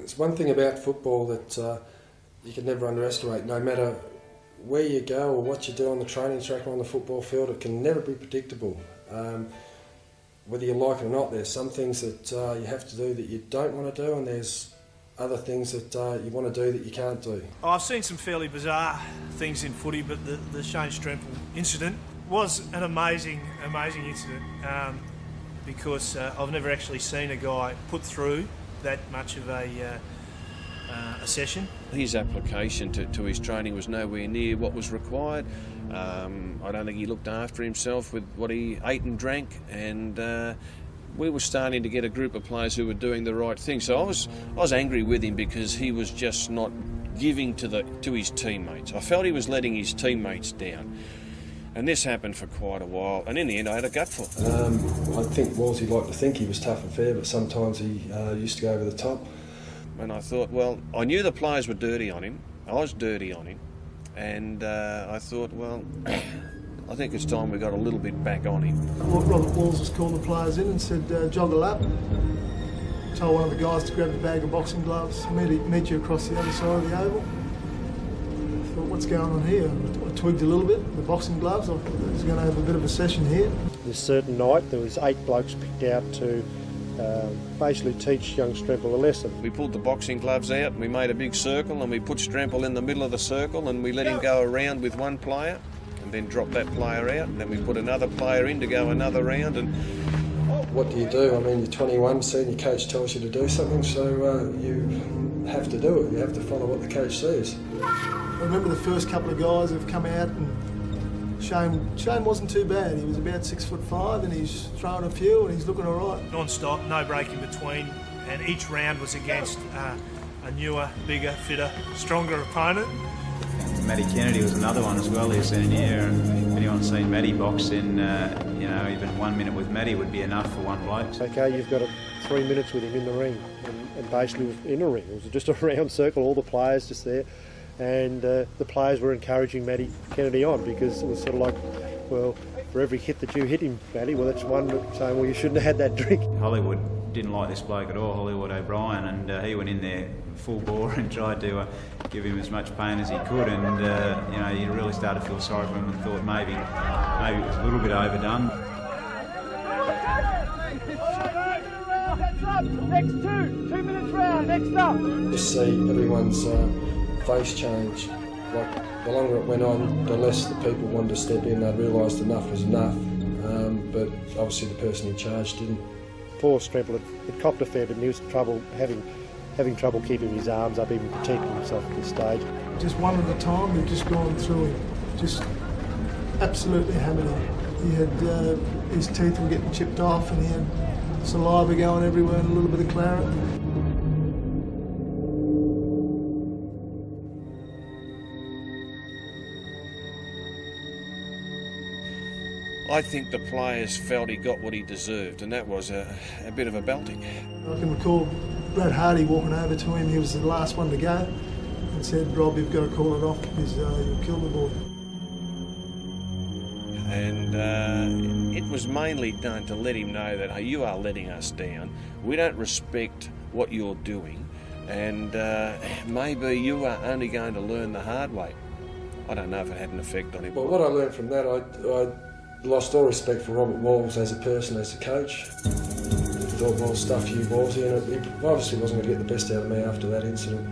There's one thing about football that you can never underestimate. No matter where you go or what you do on the training track or on the football field, it can never be predictable. Whether you like it or not, there's some things that you have to do that you don't want to do, and there's other things that you want to do that you can't do. I've seen some fairly bizarre things in footy, but the Shane Strempel incident was an amazing incident because I've never actually seen a guy put through that much of a session. His application to his training was nowhere near what was required. I don't think he looked after himself with what he ate and drank, and we were starting to get a group of players who were doing the right thing. So I was angry with him because he was just not giving to his teammates. I felt he was letting his teammates down. And this happened for quite a while, and in the end I had a gutful. I think Wolsey liked to think he was tough and fair, but sometimes he used to go over the top. And I thought, well, I knew the players were dirty on him, I was dirty on him, and I thought, well, I think it's time we got a little bit back on him. Robert Walls has called the players in and said, jog a lap. Told one of the guys to grab the bag of boxing gloves, meet you across the other side of the oval. I thought, what's going on here? I twigged a little bit, the boxing gloves. I thought I was going to have a bit of a session here. This certain night, there was 8 blokes picked out to basically teach young Strempel a lesson. We pulled the boxing gloves out and we made a big circle and we put Strempel in the middle of the circle and we let him go around with one player and then drop that player out, and then we put another player in to go another round. And what do? I mean, you're 21, senior coach tells you to do something, so you have to do it. You have to follow what the coach says. I remember the first couple of guys have come out, and Shane wasn't too bad. He was about 6'5", and he's throwing a few and he's looking all right. Non-stop, no break in between, and each round was against a newer, bigger, fitter, stronger opponent. Matty Kennedy was another one as well his senior year, and if anyone's seen Matty box, then even 1 minute with Matty would be enough for one bloke. Okay, you've got 3 minutes with him in the ring, and basically in a ring. It was just a round circle, all the players just there. And the players were encouraging Matty Kennedy on, because it was sort of like, well, for every hit that you hit him, Matty, well, that's one saying, well, you shouldn't have had that drink. Hollywood didn't like this bloke at all, Hollywood O'Brien, and he went in there full bore and tried to give him as much pain as he could, and you really started to feel sorry for him and thought maybe it was a little bit overdone. Next 2 minutes round, next up. Just see everyone's face change. Like, the longer it went on, the less the people wanted to step in. They realised enough was enough, but obviously the person in charge didn't. Poor Strempel had copped a fair bit, and he was having trouble keeping his arms up, even protecting himself at this stage. Just one at a time, we've just gone through him. Just absolutely hammered him. He had, his teeth were getting chipped off, and he had saliva going everywhere and a little bit of claret. I think the players felt he got what he deserved, and that was a bit of a belting. I can recall Brad Hardie walking over to him. He was the last one to go, and said, "Rob, you've got to call it off because you'll kill the boy." And it was mainly done to let him know that, hey, you are letting us down. We don't respect what you're doing, and maybe you are only going to learn the hard way. I don't know if it had an effect on him. Well, what I learned from that, I lost all respect for Robert Walls as a person, as a coach. I thought, well, stuff you, Wallsy, and he obviously wasn't going to get the best out of me after that incident.